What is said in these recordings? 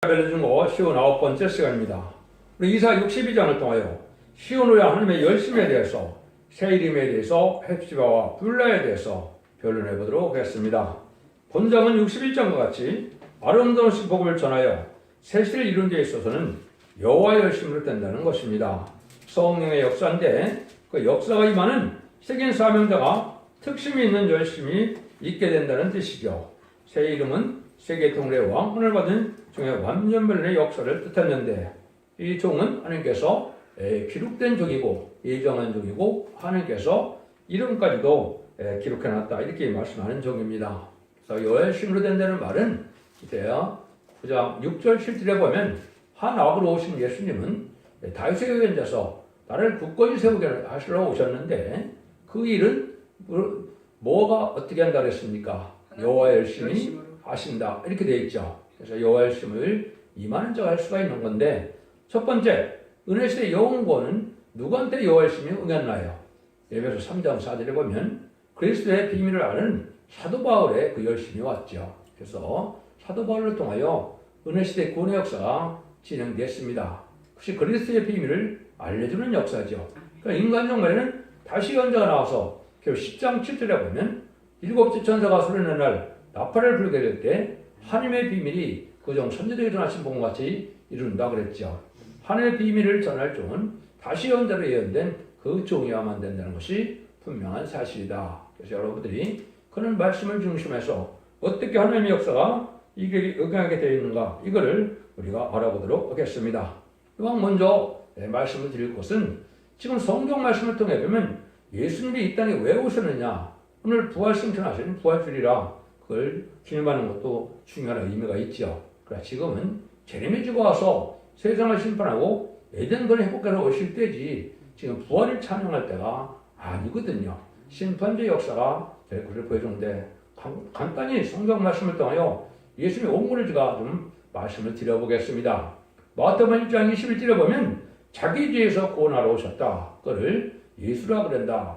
알려준거 59번째 시간입니다. 우리 이사 62장을 통하여 시온우야 하나님의 열심에 대해서, 새 이름에 대해서, 헵시바와 불라에 대해서 변론해 보도록 하겠습니다. 본장은 61장과 같이 아름다운 복음을 전하여 새 시를 이룬 데 있어서는 여호와의 열심으로 된다는 것입니다. 성령의 역사인데 그 역사가 임하는 세계 사명자가 특심이 있는 열심이 있게 된다는 뜻이죠. 새 이름은 세계 통일의 왕권을 받은 종의 완전변론의 역사를 뜻했는데, 이 종은 하나님께서 기록된 종이고 예정한 종이고 하나님께서 이름까지도 기록해놨다, 이렇게 말씀하는 종입니다. 그래서 여호와의 심으로 된다는 말은 이제야 9장 6절 7절에 보면 한 악으로 오신 예수님은 다윗의 의견자서 나를 굳건히 세우게 하시러 오셨는데, 그 일은 뭐가 어떻게 한다 그랬습니까? 여호와의 열심히 하신다, 이렇게 되어 있죠. 그래서 여호와의 열심을 임하는 자가 할 수가 있는 건데, 첫 번째, 은혜시대 영원권은 누구한테 여호와의 열심이 응했나요? 에베소 3장 4절에 보면 그리스도의 비밀을 아는 사도 바울의 그 열심이 왔죠. 그래서 사도 바울을 통하여 은혜시대 구원의 역사가 진행됐습니다. 혹시 그리스도의 비밀을 알려주는 역사죠. 그러니까 인간정말에는 다시 연자가 나와서 결국 10장 7절에 보면 일곱째 천사가 소리내는 날 나팔을 불게 될 때 하나님의 비밀이 그 종 선지자에게 전하신 복음과 같이 이룬다 그랬죠. 하나님의 비밀을 전할 종은 다시 연자로 예언된 그 종이어야만 된다는 것이 분명한 사실이다. 그래서 여러분들이 그런 말씀을 중심해서 어떻게 하나님의 역사가 이게 응하게 되어 있는가, 이거를 우리가 알아보도록 하겠습니다. 이왕 먼저 말씀을 드릴 것은, 지금 성경 말씀을 통해 보면 예수님이 이 땅에 왜 오셨느냐, 오늘 부활 승천하신 부활주일이라 그걸 기념하는 것도 중요한 의미가 있죠. 그러나 지금은 재림이 지고 와서 세상을 심판하고 에덴don을 회복하러 오실 때지, 지금 부활을 찬양할 때가 아니거든요. 심판의 역사가 될 것을 보여주는데, 간단히 성경 말씀을 통하여 예수님의 옹물을 제가 좀 말씀을 드려보겠습니다. 마태복음 1장 21절에 보면 자기 죄에서 구원하러 오셨다, 그를 예수라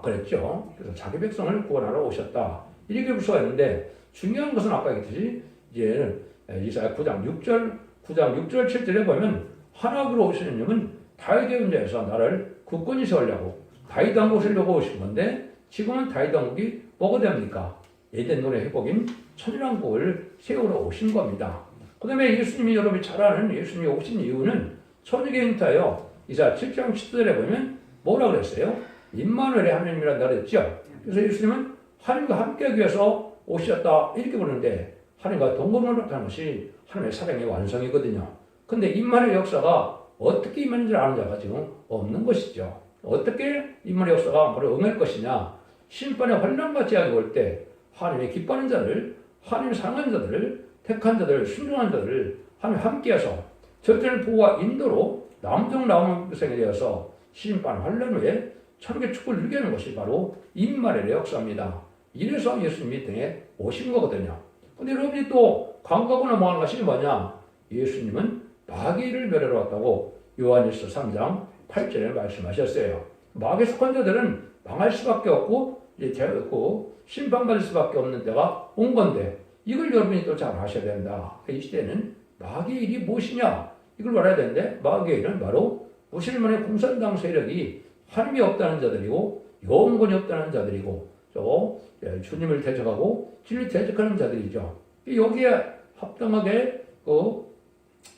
그랬죠. 그래서 자기 백성을 구원하러 오셨다, 이렇게 부수했는데, 중요한 것은 아까 얘기했듯이 이제 이사야 9장 6절 7절에 보면 하나님으로 오신 주님은 다윗의 은자에서 나를 굳건히 세우려고 다윗 왕국을 세우려고 오신 건데, 지금은 다윗 왕국이 뭐가 됩니까? 에덴don의 회복인 천일왕국을 세우러 오신 겁니다. 그 다음에 예수님이, 여러분이 잘 아는 예수님이 오신 이유는 천국에 인타요. 이사야 7장 10절에 보면 뭐라 그랬어요? 임마누엘의 하나님이란다 그랬죠. 그래서 예수님은 하나님과 함께하기 위해서 오셨다, 이렇게 보는데, 하나님과 동거를 나타나는 것이 하나님의 사랑의 완성이거든요. 근데 임마누엘 역사가 어떻게 임하는지 아는 자가 지금 없는 것이죠. 어떻게 임마누엘 역사가 뭐를 응할 것이냐, 심판의 환란과 재앙이 올 때 하나님의 기뻐하는 자들, 하나님의 사랑하는 자들을, 택한 자들, 순종한 자들을 하나님 함께해서 절대적 보호와 인도로 남종 나오는 백성에 대해서 심판 환란 후에 천국의 축복을 누리게 하는 것이 바로 임마누엘의 역사입니다. 이래서 예수님이 이 땅에 오신 거거든요. 근데 여러분이 또 광고하고 넘어가는 것이 뭐냐? 예수님은 마귀를 멸하러 왔다고 요한일서 3장 8절에 말씀하셨어요. 마귀에 속한 자들은 망할 수밖에 없고 심판받을 수밖에 없는 때가 온 건데, 이걸 여러분이 또 잘 아셔야 된다. 이 시대는 마귀의 일이 무엇이냐, 이걸 알아야 되는데, 마귀의 일은 바로 무슬만의 공산당 세력이 하나님이 없다는 자들이고 영원권이 없다는 자들이고 주님을 대적하고 진리를 대적하는 자들이죠. 여기에 합당하게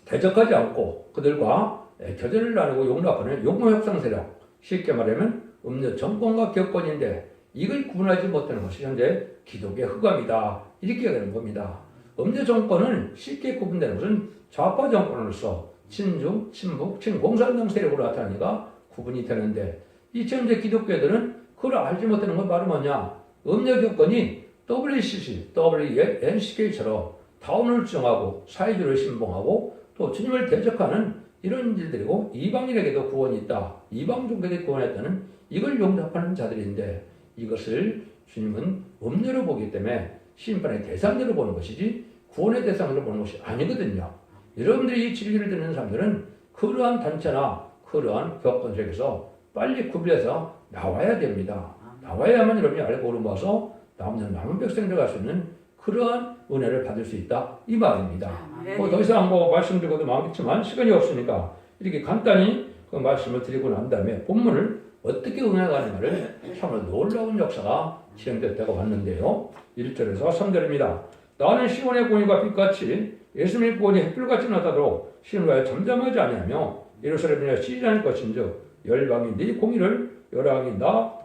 대적하지 않고 그들과 교제를 나누고 용납하는 용모협상 세력, 쉽게 말하면 음료 정권과 격권인데, 이걸 구분하지 못하는 것이 현재 기독의 흑암이다, 이렇게 되는 겁니다. 음료 정권은 쉽게 구분되는 것은 좌파 정권으로서 친중, 친북, 친공산당 세력으로 나타나니까 구분이 되는데, 이 현재 기독교들은 그걸 알지 못하는 건 바로 뭐냐? 음료 격권이 WCC, WNCK처럼 다운을 주장하고 사회주의를 신봉하고 또 주님을 대적하는 이런 일들이고, 이방인에게도 구원이 있다, 이방 종교에 구원했다는 이걸 용납하는 자들인데, 이것을 주님은 음료로 보기 때문에 심판의 대상자로 보는 것이지 구원의 대상으로 보는 것이 아니거든요. 여러분들이 이 진리를 듣는 사람들은 그러한 단체나 그러한 격권 속에서 빨리 구별해서 나와야 됩니다. 나와야만 여러분이 알고 오름봐서 남은 백성들 갈 수 있는 그러한 은혜를 받을 수 있다 이 말입니다. 네. 더 이상 말씀드리고도 많겠지만 시간이 없으니까 이렇게 간단히 그 말씀을 드리고 난 다음에 본문을 어떻게 응해가는가를 참으로 놀라운 역사가 진행됐다고 봤는데요. 1절에서 3절입니다. 나는 시온의 공의가 빛같이 예수님의 구원이 햇불같이 나타도록 시온에 잠잠하지 아니하며 예루살렘에 쉬지 않을 것인즉 열방이 네 공의를 열왕이 다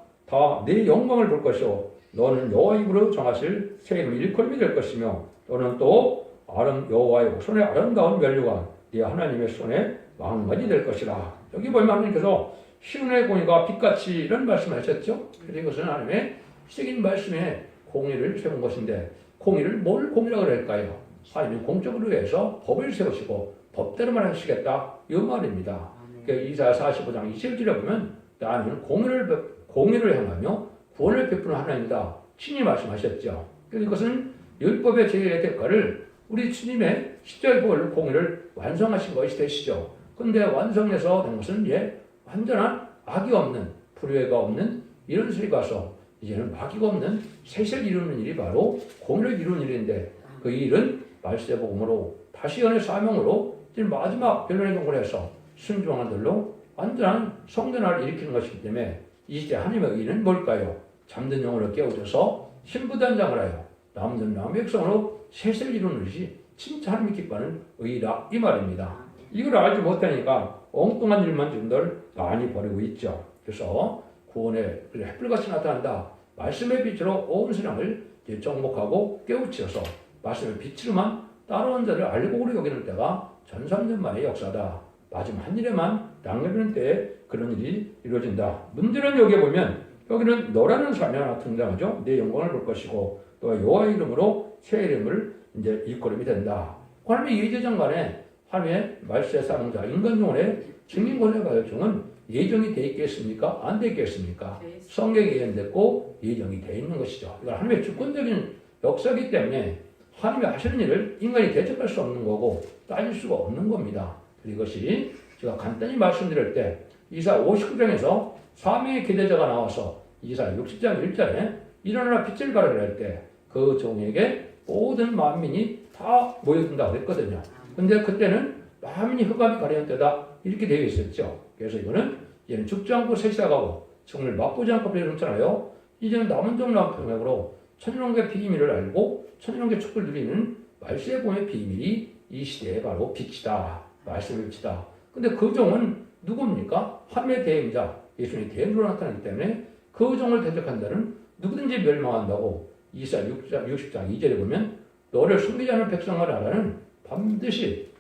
네 영광을 볼 것이요 너는 여호와 입으로 정하실 새 이름 일컬음이 될 것이며 너는 또 여호와의 손에 아름다운 면류관 네 하나님의 손에 왕관이 될 것이라. 여기 보면 하나님께서 시온의 공의가 빛같이 이런 말씀을 하셨죠. 그래서 이것은 하나님의 시적인 말씀에 공의를 세운 것인데 공의를 뭘 공의라고 그럴까요? 하나님이 공적으로 해서 법을 세우시고 법대로만 하시겠다 이 말입니다. 그러니까 이사야 45장 21절에 보면 나는 공의를 행하며 구원을 베푸는 하나님이다 친히 말씀하셨죠. 그래서 이것은 율법의 제일의 대가를 우리 주님의 십자가의 공의를 완성하신 것이 되시죠. 그런데 완성해서 된 것은 완전한 악이 없는 불의가 없는 이런 소리 가서 이제는 마귀가 없는 셋을 이루는 일이 바로 공의를 이루는 일인데 그 일은 말세 복음으로 다시 연의 사명으로 지금 마지막 변론의 경고를 해서 순종한 들로 완전한 성전화를 일으키는 것이기 때문에 이 시대 하나님의 의는 뭘까요? 잠든 영혼을 깨우쳐서 신부단장을 하여 남은 남백성으로 셋을 이루는 것이 진짜 하나님이 기뻐하는 의라 이 말입니다. 이걸 알지 못하니까 엉뚱한 일만 좀들 많이 벌이고 있죠. 그래서 구원의 햇불같이 나타난다. 말씀의 빛으로 온 세상을 정복하고 깨우치어서 말씀의 빛으로만 따라온 자를 알고 오래 여기는 때가 전삼년만의 역사다. 마지막 한 일에만 낭비하는 때에 그런 일이 이루어진다. 문제는 여기에 보면 여기는 너라는 사람이 하나 등장하죠. 내 영광을 볼 것이고 또 여호와의 이름으로 새 이름을 이제 일컬음이 된다. 하나님의 예제장간에 하나님의 말세 사명자 인간 영혼의 증인권의 가르침은 예정이 돼 있겠습니까? 안 돼 있겠습니까? 성경에 예언됐고 예정이 돼 있는 것이죠. 이건 하나님의 주권적인 역사이기 때문에 하나님이 하시는 일을 인간이 대적할 수 없는 거고 따질 수가 없는 겁니다. 이것이 제가 간단히 말씀드릴 때 이사 59장에서 사명의 기대자가 나와서 이사 60장 1절에 일어나라 빛을 발하라 할 때 그 종에게 모든 만민이 다 모여든다고 했거든요. 근데 그때는 만민이 흑암이 가려운 때다 이렇게 되어 있었죠. 그래서 이거는 이제는 죽지 않고 새시작하고 정말 맛보지 않고 배우잖아요. 이제는 남은 종남 평행으로 천년왕국의 비밀을 알고 천년왕국의 축복을 누리는 말세의 공의 비밀이 이 시대의 바로 빛이다. 말씀의 빛이다. 근데 그 종은 누굽니까? 하나님의 대행자 예수님의 대행으로 나타나기 때문에 그 종을 대적한 자는 누구든지 멸망한다고 이사 60장 2절에 보면 너를 숨기지 않은 백성을 알아는 반드시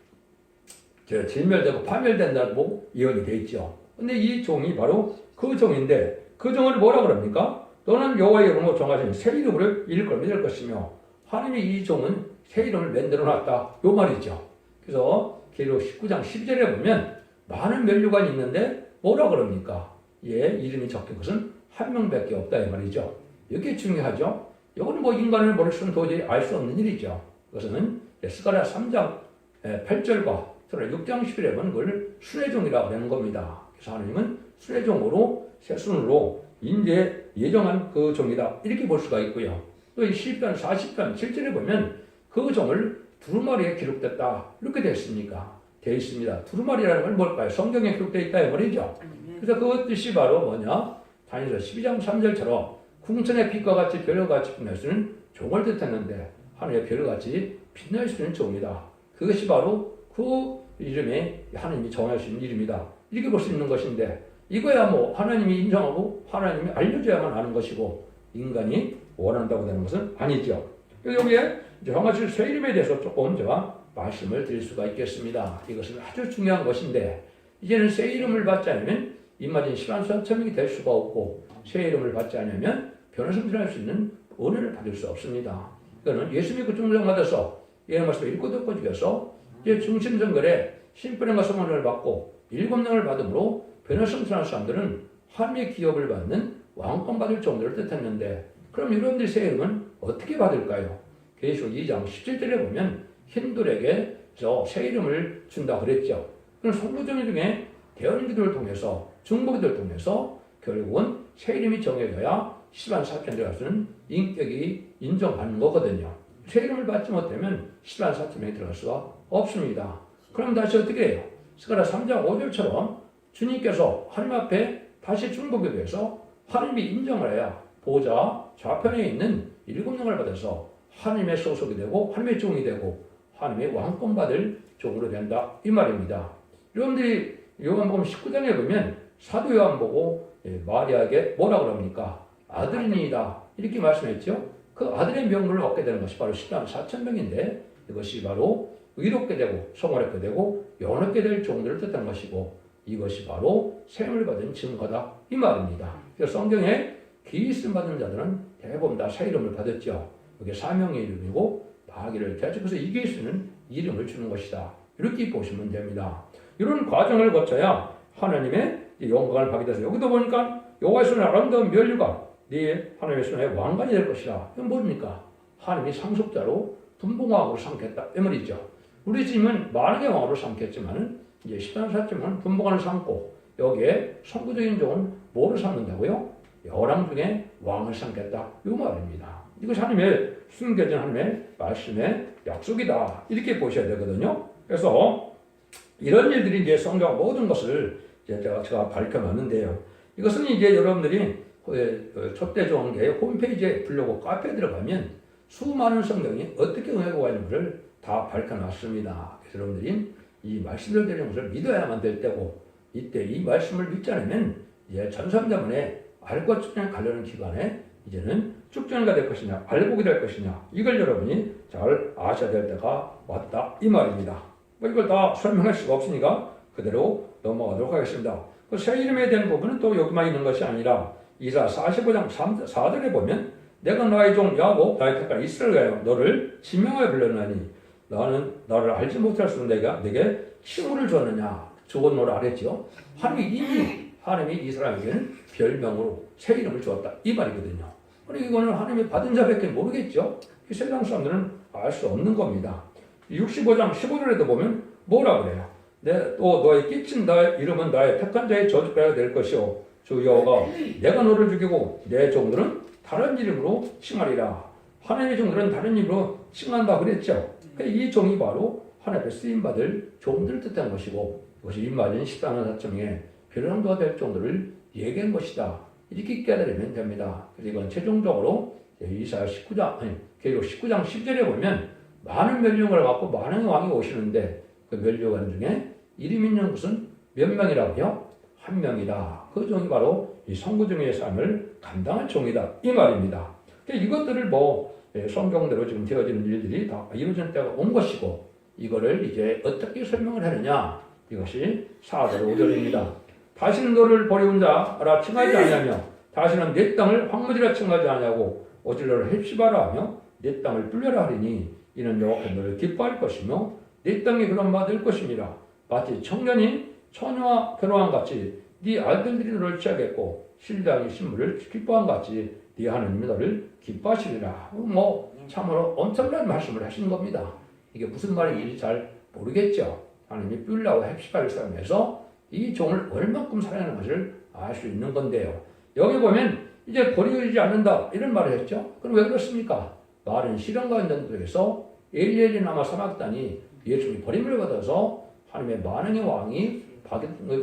진멸되고 파멸된다고 예언이 되어 있죠. 근데 이 종이 바로 그 종인데 그 종을 뭐라 그럽니까? 너는 여호와의 이름으로 정하신 새 이름을 일컬음이 될 것이며 하나님이 이 종은 새 이름을 만들어 놨다. 요 말이죠. 그래서 계시록 19장 12절에 보면 많은 면류관이 있는데 뭐라 그럽니까? 이름이 적힌 것은 한 명밖에 없다 이 말이죠. 이게 중요하죠. 이거는 인간의 머릿속은 도저히 알 수 없는 일이죠. 그것은 스가랴 3장 8절과 6장 11절에 보면 그걸 순회종이라고 하는 겁니다. 그래서 하나님은 순회종으로 새순으로 인제 예정한 그 종이다 이렇게 볼 수가 있고요. 또 이 시편 40편 7절에 보면 그 종을 두루마리에 기록됐다 이렇게 되어 있습니다. 두루마리라는 건 뭘까요? 성경에 기록되어 있다 이 말이죠. 그래서 그 뜻이 바로 뭐냐? 다니엘 12장 3절처럼 궁천의 빛과 같이 별과 같이 빛날 수 있는 종을 뜻했는데 하늘의 별같이 빛날 수 있는 종이다. 그것이 바로 그 이름에 하나님이 정할 수 있는 이름이다. 이렇게 볼 수 있는 것인데 이거야 하나님이 인정하고 하나님이 알려줘야만 하는 것이고 인간이 원한다고 되는 것은 아니죠. 그래서 여기에 정하실 새 이름에 대해서 조금 제가 말씀을 드릴 수가 있겠습니다. 이것은 아주 중요한 것인데 이제는 새 이름을 받지 않으면 입맞은 시간선천명이 될 수가 없고 새 이름을 받지 않으면 변호성질할 수 있는 은혜를 받을 수 없습니다. 이거는 예수님이 그 중정 받아서 예언 말씀을 읽고 듣고 죽여서 이제 중심선거에 신분과 소망을 받고 7명을 받음으로 변호성질하는 사람들은 하나님의 기업을 받는 왕권 받을 정도를 뜻했는데 그럼 여러분들의 새 이름은 어떻게 받을까요? 계시록 2장 17절에 보면 흰돌에게 새 이름을 준다 그랬죠. 그럼 성부정 중에 대언기도를 통해서 중보기도를 통해서 결국은 새 이름이 정해져야 10만 4천 들어갈 수는 인격이 인정받는 거거든요. 새 이름을 받지 못하면 신랑 사천명에 들어갈 수가 없습니다. 그럼 다시 어떻게 해요? 스가랴 3장 5절처럼 주님께서 하나님 앞에 다시 중보게 돼서 하나님이 인정을 해야 보좌 좌편에 있는 7명을 받아서 하나님의 소속이 되고 하나님의 종이 되고 하나님의 왕권 받을 종으로 된다 이 말입니다. 여러분들이 요한복음 19장에 보면 사도 요한 보고 마리아에게 뭐라 그럽니까? 아들이니이다 이렇게 말씀했죠. 그 아들의 명분을 얻게 되는 것이 바로 신랑 4,000명인데 이것이 바로 의롭게 되고 성화롭게 되고 영원하게 될 종들을 뜻하는 것이고 이것이 바로 셈을 받은 증거다 이 말입니다. 그래서 성경에 기이스 받은 자들은 대부분 다 새 이름을 받았죠. 이게 사명의 이름이고 마귀를 대적해서 이길 수 있는 이름을 주는 것이다. 이렇게 보시면 됩니다. 이런 과정을 거쳐야 하나님의 영광을 받게 돼서 여기도 보니까 여호와의 손에 아름다운 면류가 네 하나님의 손에 왕관이 될 것이다. 이건 뭡니까? 하나님이 상속자로 분봉왕으로 삼겠다. 이 말이죠. 우리 집은 만왕의 왕으로 삼겠지만은 이제 14사쯤은 분봉왕을 삼고 여기에 선구적인 종은 뭐를 삼는다고요? 열왕 중에 왕을 삼겠다. 이 말입니다. 이것이 하나님의 숨겨진 하나님의 말씀의 약속이다. 이렇게 보셔야 되거든요. 그래서 이런 일들이 이제 성경 모든 것을 이제 제가 밝혀놨는데요. 이것은 이제 여러분들이 촛대종교회 홈페이지에 블로그 카페에 들어가면 수많은 성경이 어떻게 응하고 있는지를 다 밝혀놨습니다. 그래서 여러분들이 이 말씀을 드리는 것을 믿어야만 될 때고 이때 이 말씀을 믿지 않으면 이제 전삼자문에 알과 축전에 가려는 기간에 이제는 축전가 될 것이냐 알곡이 될 것이냐 이걸 여러분이 잘 아셔야 될 때가 왔다 이 말입니다. 뭐 이걸 다 설명할 수가 없으니까 그대로 넘어가도록 하겠습니다. 그 새 이름에 대한 부분은 또 여기만 있는 것이 아니라 이사 45장 4절에 보면 내가 나의 종 야곱 나의 택한 이스라엘에 너를 지명하여 불렀나니 나는 나를 알지 못할 수 내가 내게 칭호를 줬느냐 주었노라 하랬죠. 하나님이 이스라엘에게는 별명으로 새 이름을 주었다 이 말이거든요. 그러니까 이거는 하나님이 받은 자밖에 모르겠죠. 이 세상 사람들은 알 수 없는 겁니다. 65장 15절에도 보면 뭐라 그래요? 또 너의 끼친 나의 이름은 나의 택한 자의 저주가 될 것이요 주 여호와가 내가 너를 죽이고 내 종들은 다른 이름으로 칭하리라. 하나님의 종들은 다른 이름으로 칭한다 그랬죠. 이 종이 바로 하나님 앞에 쓰임받을 종들을 뜻한 것이고 이것이 입맞은 14만 4천명의 별랑도가 될 종들을 얘기한 것이다. 이렇게 깨달으면 됩니다. 그래서 이건 최종적으로 이사야 19장, 계시록 19장 10절에 보면 많은 멸류관을 갖고 많은 왕이 오시는데 그 멸류관 중에 이름 있는 것은 몇 명이라고요? 한 명이다. 그 종이 바로 이 성구중의 삶을 감당할 종이다. 이 말입니다. 이것들을 성경대로 지금 되어지는 일들이 다 이루어질 때가 온 것이고 이거를 이제 어떻게 설명을 하느냐 이것이 4절 5절입니다. 다시는 너를 버리운 자라 칭하지 아니하며 다시는 내 땅을 황무지라 칭하지 아니하고 오직 너를 헵시바라 하며 내 땅을 뚫려라 하리니 이는 여호와께서 너를 기뻐할 것이며 내 땅이 그런 바 될 것입니다. 마치 청년이 처녀와 결혼한 같이 네 아들들이 너를 취하겠고 신랑이 신부를 기뻐한 같이 네 하나님이 너를 기뻐하시리라. 참으로 엄청난 말씀을 하시는 겁니다. 이게 무슨 말인지 잘 모르겠죠. 하나님이 뿔라와 헵시바를 사용해서 이 종을 얼만큼 사랑하는 것을 알 수 있는 건데요. 여기 보면 이제 버리지 않는다 이런 말을 했죠. 그럼 왜 그렇습니까? 말은 시련과 있는 속에서 엘리엘이 남아 사막다니 예수님이 버림을 받아서 하나님의 만왕의 왕이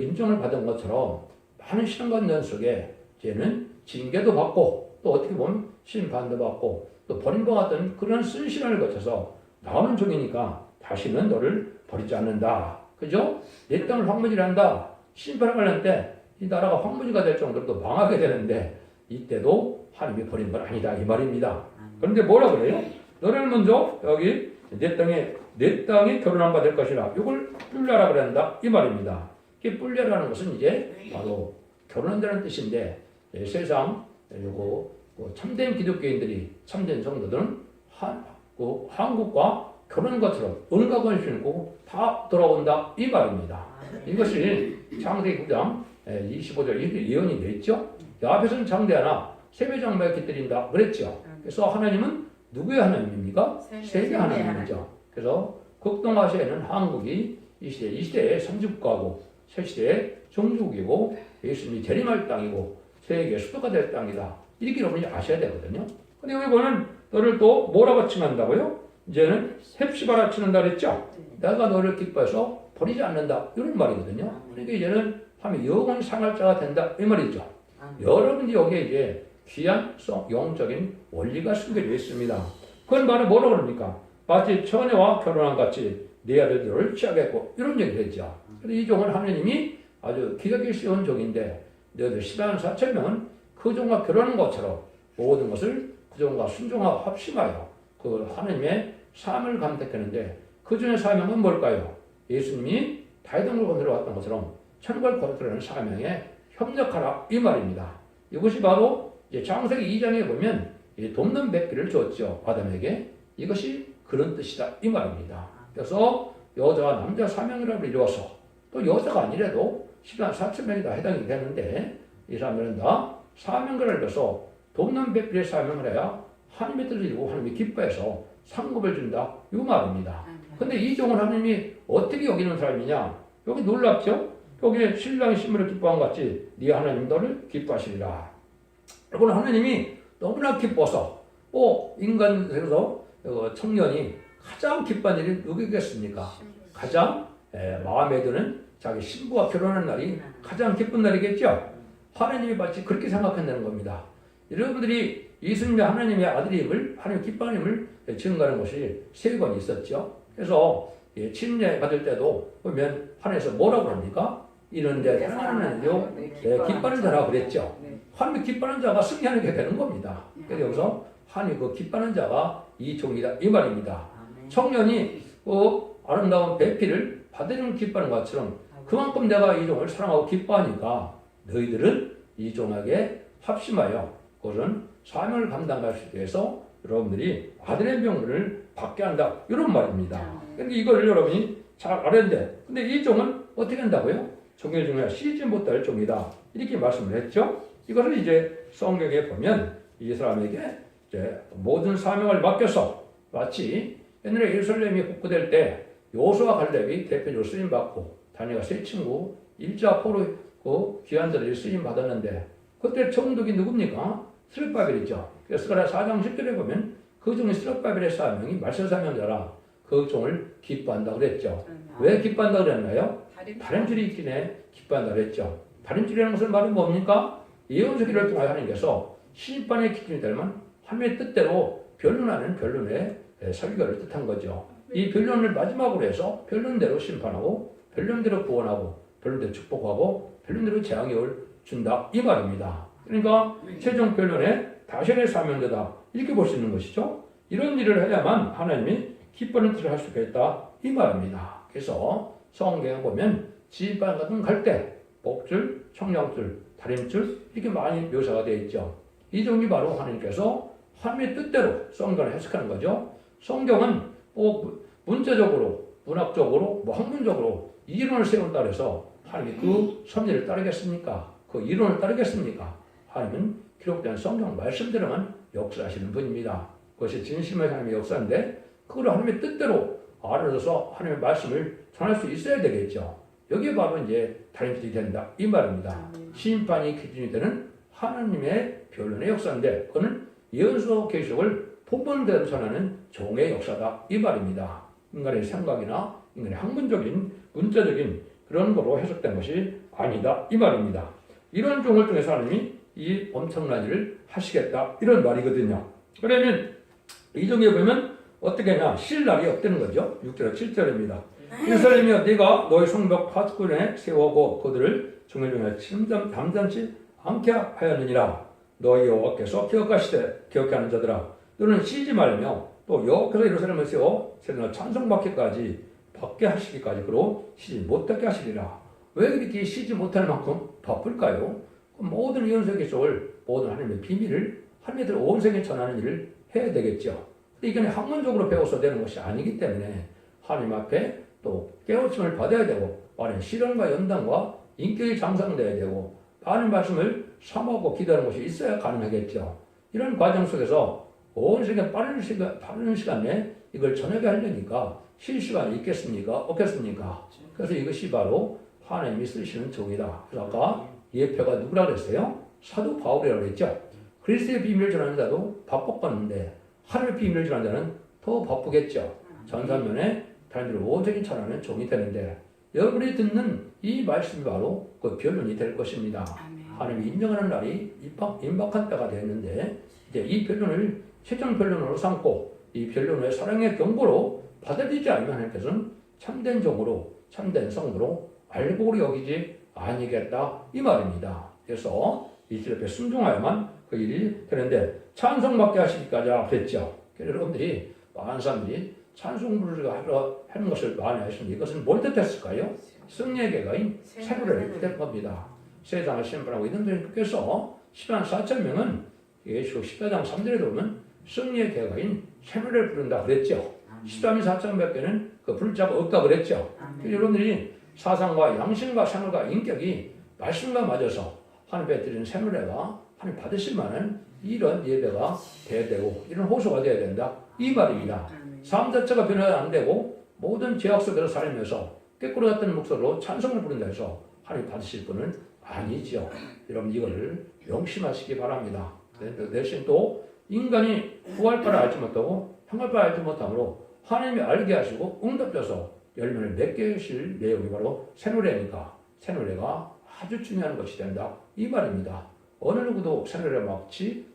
인정을 받은 것처럼 많은 시련과 있는 속에 이제는 징계도 받고 또 어떻게 보면 심판도 받고 또 버림과 같은 그런 쓴 시련을 거쳐서 나오는 종이니까 다시는 너를 버리지 않는다. 그죠? 내 땅을 황무지한다. 심판을 하는 때 이 나라가 황무지가 될 정도로 또 망하게 되는데 이때도 하나님이 버린 건 아니다 이 말입니다. 그런데 뭐라 그래요? 너를 먼저 여기 내 땅에 결혼한 바 될 것이라 이걸 뿔려라 그런다 이 말입니다. 이 뿔려라는 것은 이제 바로 결혼한다는 뜻인데 세상 요거 참된 기독교인들이 참된 성도들은 한국과 결혼한 것처럼 은가건을 신고 다 돌아온다 이 말입니다. 이것이 창세기 9장 25절 예언이 됐죠. 앞에서는 장대 하나 세배 장막에 깃들인다 그랬죠. 그래서 하나님은 누구의 하나님입니까? 세계 하나님이죠. 그래서 극동아시아에는 한국이 이 시대의 선진국가고 새 시대의 종주국이고 예수님이 재림할 땅이고 세계 수도가 될 땅이다. 이렇게 여러분이 아셔야 되거든요. 근데 여기 보면 너를 또 뭐라고 칭한다고요? 이제는 헵시바라 칭한다 그랬죠? 내가 너를 기뻐해서 버리지 않는다. 이런 말이거든요. 그러니까 이제는 하면 영원히 상할 자가 된다. 이 말이죠. 여러분이 여기에 이제 귀한 영적인 원리가 숨겨져 있습니다. 그건 바로 뭐라고 그럽니까? 마치 처녀와 결혼한 같이 네 아들들을 취하겠고 이런 얘기를 했죠. 그래서 이 종은 하느님이 아주 기억이 쉬운 종인데 너희들 14만 4천 명은 그 종과 결혼한 것처럼 모든 것을 그 종과 순종하고 합심하여 그 하느님의 삶을 감택하는데 그 중에 사명은 뭘까요? 예수님이 다이동을 건드려 왔던 것처럼 천국을 거두려는 사명에 협력하라 이 말입니다. 이것이 바로 이제 창세기 2장에 보면 돕는 뱉기를 줬죠. 아담에게. 이것이 그런 뜻이다 이 말입니다. 그래서 여자와 남자 사명이라고 이루어서 또 여자가 아니라도 10만 4천 명이 다 해당이 되는데 이 사람들은 다 사명을 알려서 돕는 뱉기의 사명을 해야 하나님의 뜻을 이루고 하나님이 기뻐해서 상급을 준다 이 말입니다. 근데 이 종은 하나님이 어떻게 여기는 사람이냐? 여기 놀랍죠? 여기 신랑이 신부를 기뻐한 것 같이 네 하나님 너를 기뻐하시리라. 여러분 하나님이 너무나 기뻐서 인간에서 청년이 가장 기쁜 일이 누구겠습니까? 가장 마음에 드는 자기 신부와 결혼하는 날이 가장 기쁜 날이겠죠? 하나님이 마치 그렇게 생각한다는 겁니다. 여러분들이 예수님의 하나님의 아들임을 하나님 기뻐하는 힘을 증거하는 것이 3번 있었죠. 그래서 침례 받을 때도 보면 하나님께서 뭐라고 합니까? 이런데 사랑하는 기뻐하는 자라고 그랬죠. 하나님 기뻐하는 자가 승리하는 게 되는 겁니다. 그래서 여기서 하나님 그 기뻐하는 자가 이 종이다 이 말입니다. 청년이 아름다운 배필을 받으려는 기뻐하는 것처럼 그만큼 내가 이 종을 사랑하고 기뻐하니까 너희들은 이 종에게 합심하여 그것은 사명을 감당할 수 있게 해서 여러분들이 아들의 명분을 받게 한다 이런 말입니다. 그런데 이걸 여러분이 잘 알아야 돼. 근데 이 종은 어떻게 한다고요? 종의 중에 쉬지 못할 종이다 이렇게 말씀을 했죠. 이것을 이제 성경에 보면 이 사람에게 이제 모든 사명을 맡겨서 마치 옛날에 예루살렘이 복구될 때 요수와 갈렙이 대표적으로 쓰임 받고 다니가 세 친구 일자포로 그 귀환자들이 쓰임 받았는데 그때 총독이 누굽니까? 스룹바벨이죠. 그래서 4장 10절에 보면 그 종이 스룹바벨의 사명이 말세 사명자라 그 종을 기뻐한다 그랬죠. 왜 기뻐한다 그랬나요? 다림줄이 있기에 기뻐한다 그랬죠. 다림줄이라는 것은 말은 뭡니까? 예언서기를 통하여 하나님께서 심판의 기준이 되면 하나님의 뜻대로 변론하는 변론의 설교를 뜻한 거죠. 이 변론을 마지막으로 해서 변론대로 심판하고 변론대로 구원하고 변론대로 축복하고 변론대로 재앙을 준다 이 말입니다. 그러니까 최종 변론의 다시의 사명자다 이렇게 볼 수 있는 것이죠. 이런 일을 해야만 하나님이 기뻐하는 뜻을 할 수가 있다 이 말입니다. 그래서 성경에 보면 지휘반 같은 갈대, 목줄, 청량줄, 다림줄 이렇게 많이 묘사가 되어 있죠. 이 종이 바로 하나님께서 하나님의 뜻대로 성경을 해석하는 거죠. 성경은 문자적으로, 문학적으로, 학문적으로 이론을 세운다 해서 하나님이 그 섭리를 따르겠습니까? 그 이론을 따르겠습니까? 하나님은 기록된 성경 말씀대로만 역사하시는 분입니다. 그것이 진심의 하나님의 역사인데 그걸 하나님의 뜻대로 알아서 하나님의 말씀을 전할 수 있어야 되겠죠. 여기에 바로 이제 다림줄이 된다 이 말입니다. 심판이 기준이 되는 하나님의 변론의 역사인데 그거는 예언서 계시록을 본문대로 전하는 종의 역사다 이 말입니다. 인간의 생각이나 인간의 학문적인 문자적인 그런 거로 해석된 것이 아니다 이 말입니다. 이런 종을 통해서 하나님이 이 엄청난 일을 하시겠다 이런 말이거든요. 그러면 이 종에 보면 어떻게 하냐 신랄이 없다는 거죠. 6절 7절입니다. 이스라엘이여 네가 너희 성벽 파수꾼에 세우고 그들을 종의 중에 담담치 않게 하였느니라. 너희 여호와께서 기억하게 하는 자들아 너는 쉬지 말며 또 여호와께서 예루살렘을 세워 세상을 찬송받기까지 받게 하시기까지 그로 쉬지 못하게 하시리라. 왜 이렇게 쉬지 못할 만큼 바쁠까요? 모든 예언서 계시록을 모든 하나님의 비밀을 하나님들 온 세계에 전하는 일을 해야 되겠죠. 근데 이건 학문적으로 배워서 되는 것이 아니기 때문에 하나님 앞에 또 깨우침을 받아야 되고 많은 실현과 연단과 인격이 장성돼야 되고 많은 말씀을 삼하고 기도하는 것이 있어야 가능하겠죠. 이런 과정 속에서 온 세계 빠른 시간 내에 이걸 전하게 하려니까 쉴 시간이 있겠습니까? 없겠습니까? 그래서 이것이 바로 하나님이 쓰시는 종이다. 그래서 아까 예표가 누구라 그랬어요? 사도 바울이라고 그랬죠. 그리스도의 비밀을 전하는 자도 바빴겠는데 하늘의 비밀을 전하는 자는 더 바쁘겠죠. 전산면에 다른들 온전히 전하는 종이 되는데 여러분이 듣는 이 말씀이 바로 그 변론이 될 것입니다. 하나님이 인정하는 날이 임박한 때가 되었는데 이제 이 변론을 최종 변론으로 삼고 이 변론의 사랑의 경고로 받아들이지 않으면 하나님께서는 참된 종으로 참된 성으로 알고 여기지 아니겠다 이 말입니다. 그래서 이 길 앞에 순종하야만 그 일이 되는데 찬송받게 하시기까지 그랬죠. 여러분들이 많은 사람들이 찬송 부르기가 하는 것을 많이 하시는데 이것은 뭘 뜻했을까요? 승리의 계가인 새로를 뜻할 겁니다. 세상을 심판하고 있는 분께서 10만 4천 명은 예수 14장 3절에 보면 승리의 계가인 새로를 부른다 그랬죠. 13만 4천 몇개는 그 부를 자가 없다 그랬죠. 여러분들이 사상과 양심과 생활과 인격이 말씀과 맞아서 하나님 앞에 드리는 새노래가 하나님 받으실 만한 이런 예배가 돼야 되고 이런 호소가 돼야 된다 이 말입니다. 삶 자체가 변화가 안 되고 모든 죄악 속에서 살면서 깨끗이 같은 목소리로 찬송을 부른다 해서 하나님 받으실 분은 아니죠. 여러분 이거를 명심하시기 바랍니다. 대신 또 인간이 구할 바를 알지 못하고 향할 바를 알지 못하므로 하나님이 알게 하시고 응답줘서 열매를 맺게 하실 내용이 바로 새노래니까 새노래가 아주 중요한 것이 된다 이 말입니다. 어느 누구도 새노래를 막지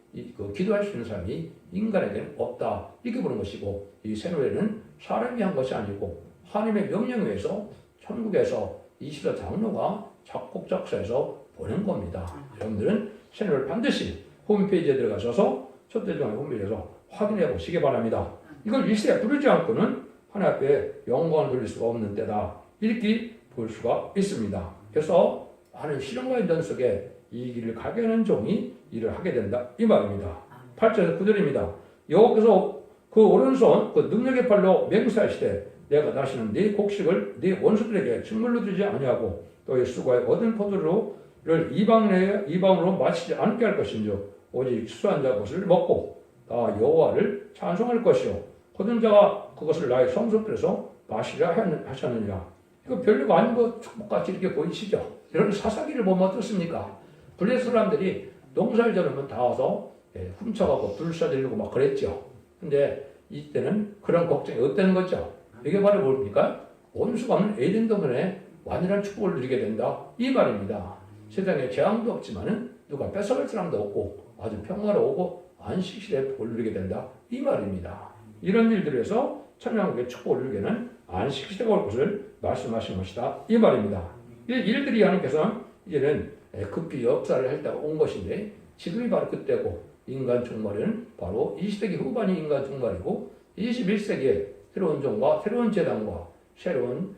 기도할 수 있는 사람이 인간에게는 없다 이렇게 보는 것이고 이 새노래는 사람이 한 것이 아니고 하나님의 명령에 의해서 천국에서 20대 장로가 작곡 작사해서 보낸 겁니다. 여러분들은 새노래를 반드시 홈페이지에 들어가셔서 첫대중앙 홈페이지에서 확인해 보시기 바랍니다. 이걸 일시에 부르지 않고는 하나님 앞에 영광을 돌릴 수가 없는 때다 이렇게 볼 수가 있습니다. 그래서 많은 시련과 인전 속에 이 길을 가게 하는 종이 일을 하게 된다 이 말입니다. 8절에서 9절입니다. 여호와께서 그 오른손 그 능력의 팔로 맹세하시되 내가 다시는 네 곡식을 네 원수들에게 식물로 주지 아니하고 너의 수고에 얻은 포도주를 이방으로 마시지 않게 할 것인즉 오직 수수한 자 것을 먹고 다 여호와를 찬송할 것이요 거둔 자가 그것을 나의 성소들에서 마시려 하셨느니라. 이거 별거 아닌 거 축복같이 이렇게 보이시죠? 여러분 사사기를 보면 어떻습니까? 블레 사람들이 농사를 지으면 다 와서 훔쳐가고 불사들고 막 그랬죠. 근데 이때는 그런 걱정이 없다는 거죠. 이게 바로 뭡니까? 원수가 없는 에덴 동산에 완전한 축복을 누리게 된다 이 말입니다. 세상에 재앙도 없지만은 누가 뺏어갈 사람도 없고 아주 평화로우고 안식일에 복을 누리게 된다 이 말입니다. 이런 일들에서 천년국의 축복을 누리게는 안식시대가 올 것을 말씀하신 것이다 이 말입니다. 이 일들이 하나님께서 이제는 급히 역사를 할 때가 온 것인데 지금이 바로 그때고 인간 종말은 바로 20세기 후반이 인간 종말이고 21세기에 새로운 종과 새로운 재단과 새로운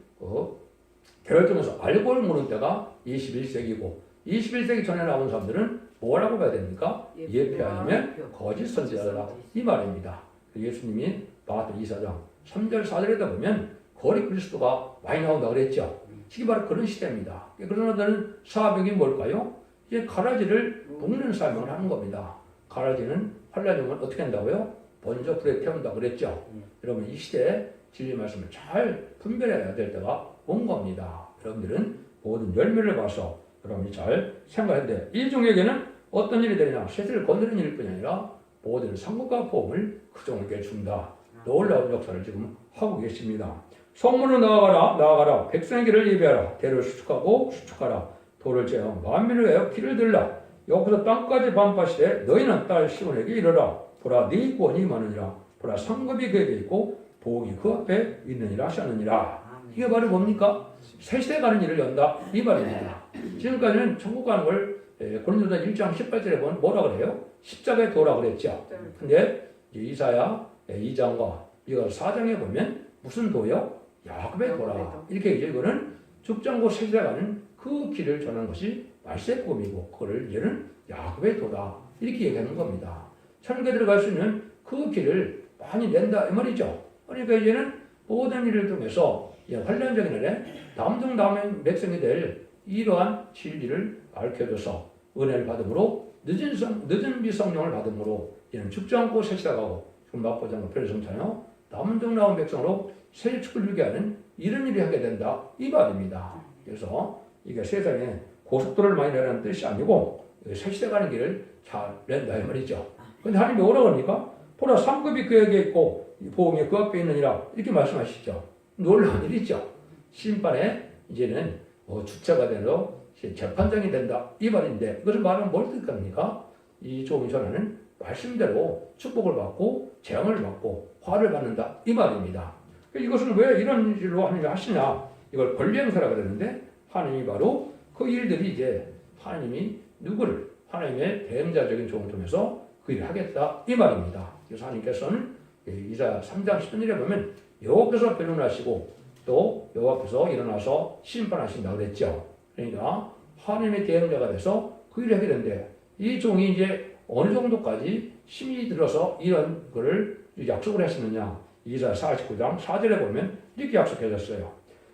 대를 통해서 알고를 모르는 때가 21세기고 21세기 전에 나온 사람들은 뭐라고 봐야 됩니까? 예표하면 거짓 선지자다 이 말입니다. 예수님이 마태 2사장 3절 4절에다 보면 거리 그리스도가 많이 나온다 그랬죠. 이게 바로 그런 시대입니다. 그러나들은 사역이 뭘까요? 이제 가라지를 볶는 사명을 하는 겁니다. 가라지는 환란이면 어떻게 한다고요? 먼저 불에 태운다 그랬죠. 여러분 이 시대에 진리 말씀을 잘 분별해야 될 때가 온 겁니다. 여러분들은 모든 열매를 봐서 여러분이 잘 생각해야 돼. 이 종에게는 어떤 일이 되느냐? 세세를 건드리는 일뿐이 아니라 모든 상급과 보험을 그 종에게 준다. 놀라운 역사를 지금 하고 계십니다. 성문으로 나아가라. 백성의 길을 예비하라. 대를 수축하고 수축하라. 돌을 재어 만민을 위하여 길을 들라. 여기서 땅까지 반파시되 너희는 딸 시온에게 이르라. 보라 네 구원이 많으니라. 보라 상급이 그에게 있고 보응이 그 앞에 있느니라 하셨느니라. 이게 바로 뭡니까? 새 시대 가는 일을 연다 이 말입니다. 지금까지는 천국 가는 걸 고린도서 1장 18절에 보면 뭐라 그래요? 십자가에 도라 그랬죠. 근데 이사야 2장과 이거 4장에 보면 무슨 도요? 야곱의 도라. 이렇게 이거는 죽지 않고 새 시대 가는 그 길을 전하는 것이 말세의 꿈이고 그거를 얘는 야곱의 도다. 이렇게 얘기하는 겁니다. 천국에 들어갈 수 있는 그 길을 많이 낸다 이 말이죠. 그러니까 이제는 모든 일을 통해서 환란적인 날에 남은 백성이 될 이러한 진리를 밝혀줘서 은혜를 받음으로 늦은 비성령을 받음으로 이는 죽지 않고 새 시대 가고 지금 막고장과 별성차요 남은 나온 백성으로 새 축을 누리게 하는 이런 일이 하게 된다 이 말입니다. 그래서 이게 세상에 고속도로를 많이 내라는 뜻이 아니고 새 시대 가는 길을 잘 낸다 이 말이죠. 근데 하나님이 뭐라고 합니까? 보라 상급이 그에게 있고 보응이 그 앞에 있느니라 이렇게 말씀하시죠. 놀라운 일이죠. 심판에 이제는 주체가 되어 재판장이 된다 이 말인데 이것을 말하면 뭘 뜻합니까? 이 조금 전에는 말씀대로 축복을 받고 재앙을 받고 화를 받는다 이 말입니다. 이것을 왜 이런 일로 하느냐 하시냐 이걸 권리행사라고 그러는데 하나님이 바로 그 일들이 이제 하나님이 누구를 하나님의 대행자적인 종을 통해서 그 일을 하겠다 이 말입니다. 그래서 하나님께서는 이사야 3장 10절에 보면 여호와께서 변론하시고 또 여호와께서 일어나서 심판하신다고 그랬죠. 그러니까 하나님의 대행자가 돼서 그 일을 하게 되는데 이 종이 이제 어느 정도까지 힘이 들어서 이런 거를 약속을 했었느냐 이사야 49장 4절에 보면 이렇게 약속해졌어요.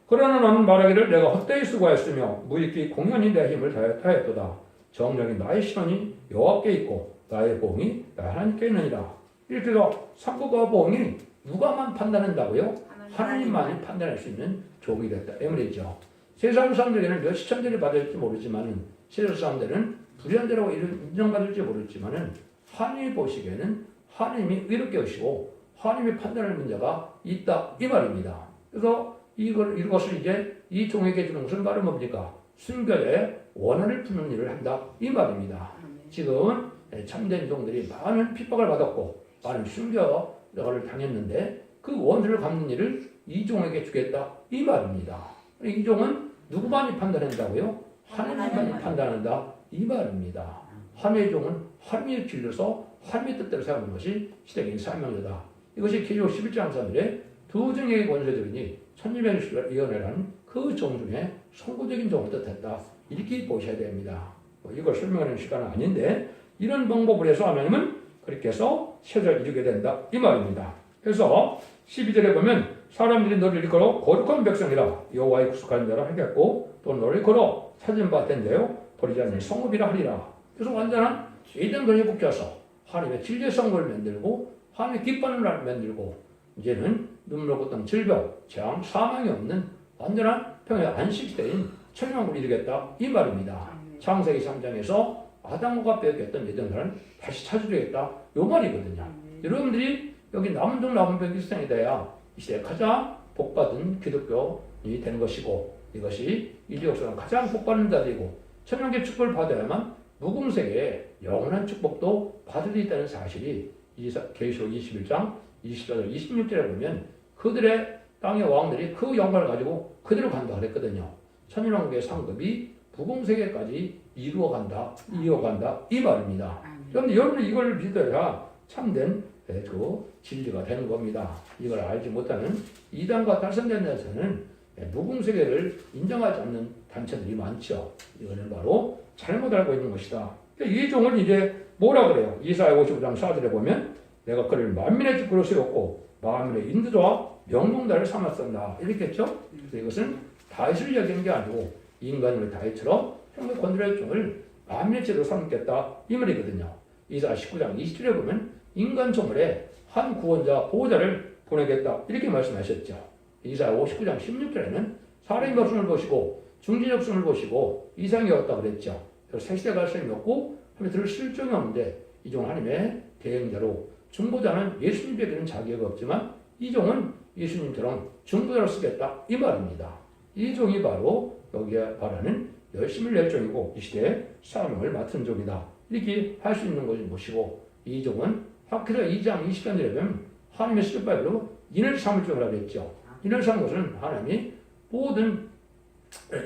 그러나 나는 말하기를 내가 헛되이 수고하였으며 무익히 공연히 내 힘을 다하였도다. 정령이 나의 신원이 여호와께 있고 나의 보응이 나의 하나님께 있느니라. 이렇게 해서 상급과 보응이 누가만 판단한다고요? 하나님만이 판단할 수 있는 종이 됐다. 이 말이죠. 세상 사람들에게는 몇 시천대를 받을지 모르지만은 세상 사람들은 불의한대라고 인정받을지 모르지만은 하나님이 보시기에는 하나님이 의롭게 하시고 하나님이 판단하는 문제가 있다 이 말입니다. 그래서 이것을 이제 이 종에게 주는 것은 바로 뭡니까? 순교의 원한을 푸는 일을 한다 이 말입니다. 지금은 참된 종들이 많은 핍박을 받았고 많은 순교를 당했는데 그 원한을 갚는 일을 이 종에게 주겠다 이 말입니다. 이 종은 누구만이 판단한다고요? 하나님만이 판단한다 이 말입니다. 하나님의 종은 하나님의 길러서 하나님의 뜻대로 사용하는 것이 시대적인 사명이다. 이것이 계시록 11장 3절에 두 종의 권세들이니 천지명을 이어내라는 그 종 중에 선구적인 종을 뜻했다. 이렇게 보셔야 됩니다. 이걸 설명하는 시간은 아닌데 이런 방법을 해서 하나님은 그렇게 해서 세상을 이루게 된다 이 말입니다. 그래서 12절에 보면 사람들이 너를 일컬어 거룩한 백성이라 여호와의 구속한 자라 하겠고 또 너를 걸어 찾은 바 된대요 버리지 않는 성읍이라 하리라. 그래서 완전한 이전 권에 붙여서 하나님의 진리의 성읍을 만들고 하나님의 기뻐하는 날을 만들고 이제는 눈물 고통 질병 재앙 사망이 없는 완전한 평화의 안식시대인 천년왕국을 이루겠다 이 말입니다. 창세기 3장에서 아담과 빼앗겼던 예전사를 다시 찾으려겠다 요 말이거든요. 여러분들이 여기 남은 종 남은 백 크리스천이 돼야 이 시대에 가장 복받은 기독교인이 되는 것이고 이것이 인류 역사상 가장 복받는 자들이고 천년계 축복을 받아야만 무궁세계의 영원한 축복도 받을 수 있다는 사실이 계시록 21장 24절 26절에 보면 그들의 땅의 왕들이 그 영광을 가지고 그대로 간다 그랬거든요. 천년왕국의 상급이 무궁세계까지 이어간다 이 말입니다. 그런데 여러분 이걸 믿어야 참된 그 진리가 되는 겁니다. 이걸 알지 못하는 이단과 탈선된 데서는 무궁세계를 인정하지 않는 단체들이 많죠. 이거는 바로 잘못 알고 있는 것이다. 이 종을 이제 뭐라 그래요? 이사야 55장 4절에 보면 내가 그를 만민의 주권으로 세웠고 만민의 인도자와 명동자를 삼았었다. 이렇게 했죠? 그래서 이것은 다윗을 이야기하는 게 아니고 인간을 다윗처럼 형의 권들의 종을 만민의 제로 삼겠다 이 말이거든요. 이사야 19장 20절에 보면 인간 종을에 한 구원자 보호자를 보내겠다 이렇게 말씀하셨죠. 이사야 59장 16절에는 사람의 목숨을 보시고 중진 목숨을 보시고 이상이 없다고 그랬죠. 그래서 새시대 갈 사람이 없고 하면 들을 실종이 없는데 이 종은 하나님의 대행자로 중보자는 예수님에게는 자격이 없지만 이 종은 예수님처럼 중보자로 쓰겠다 이 말입니다. 이 종이 바로 여기에 말하는 열심을 낼 종이고 이 시대에 사명을 맡은 종이다. 이렇게 할 수 있는 것이 무엇이고 이 종은 학기서 2장 20절에 보면 하나님의 수렵바이로 인을 삼을 종이라고 했죠. 인을 삼은 것은 하나님이 모든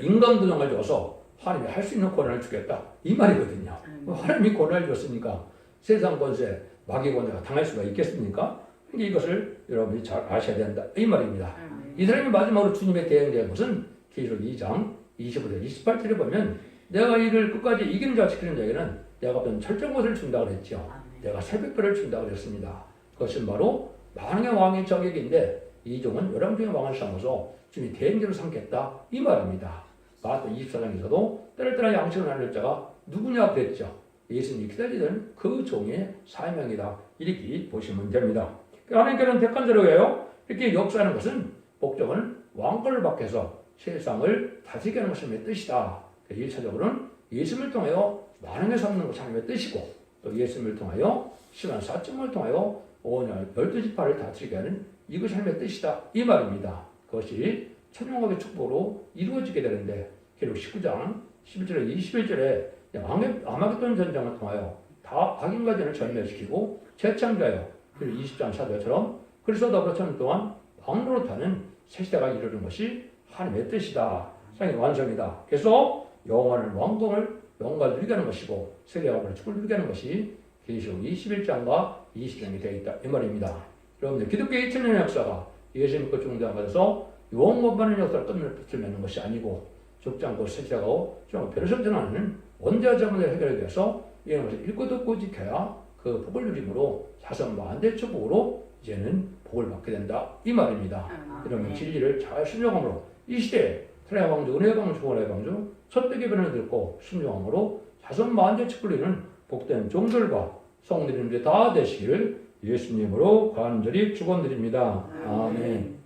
인간 도정을 줘서 하나님이 할 수 있는 권한을 주겠다 이 말이거든요. 하나님이 권한을 줬으니까 세상 권세 마귀 권세가 당할 수가 있겠습니까? 그러니까 이것을 여러분이 잘 아셔야 된다 이 말입니다. 이 사람이 마지막으로 주님의 대행된 것은 계시록 2장 25절 28절에 보면 내가 이를 끝까지 이기는 자 지키는 자에게는 내가 어떤 철저한 것을 준다고 했죠. 내가 새벽별을 준다고 했습니다. 그것은 바로 만왕의 왕의 자격인데 이 종은 열왕 중의 왕을 삼아서 주님이 대행자로 삼겠다 이 말입니다. 마태 24장에서도 때를 양식을 나눌 자가 누구냐 그랬죠. 예수님이 기다리던 그 종의 사명이다 이렇게 보시면 됩니다. 하나님께는 택한 자로 해요. 이렇게 역사하는 것은 목적은 왕권을 받게 해서 세상을 다스리게 하는 것이 뜻이다. 1차적으로는 예수님을 통하여 많은 것을 얻는 것이 하나님의 뜻이고 또 예수님을 통하여 시간 4.5를 통하여 오늘 12지파를 다스리게 하는 이것이 하나님의 뜻이다 이 말입니다. 그것이 천년왕국의 축복으로 이루어지게 되는데 기록 19장 11절에 21절에 아마겟돈 전쟁을 통하여 다 악인가전을 전멸시키고 재창조하여 그리고 20장 사도처럼 그래서 더불어 천년 동안 왕로로 타는 새 시대가 이루어진 것이 하나님의 뜻이다. 상의 완성이다. 그래서 영원한 왕궁을 영광을 누리게 하는 것이고 세계 왕국의 축복을 누리게 하는 것이 계시록 21장과 20장이 되어 있다 이 말입니다. 여러분들 기독교의 2000년의 역사가 예수 믿고 중대한 것에서 영원받는 역사를 끝을 맺는 것이 아니고 죽지 않고 세시하고 변호사 전하는 원대한 자문을 해결하기 위해서 이런 것을 읽고 듣고 지켜야 그 복을 누림으로 자선 만대 축복으로 이제는 복을 받게 된다 이 말입니다. 이러면 진리를 잘 순종함으로 이 시대에 사랑의 방주, 은혜의 방주, 구원의 방주 선택의 변화를 듣고 순종함으로 자선 만대 축복을 누리는 복된 종들과 성도님들이 다 되시기를 예수님으로 간절히 축원드립니다. 아멘.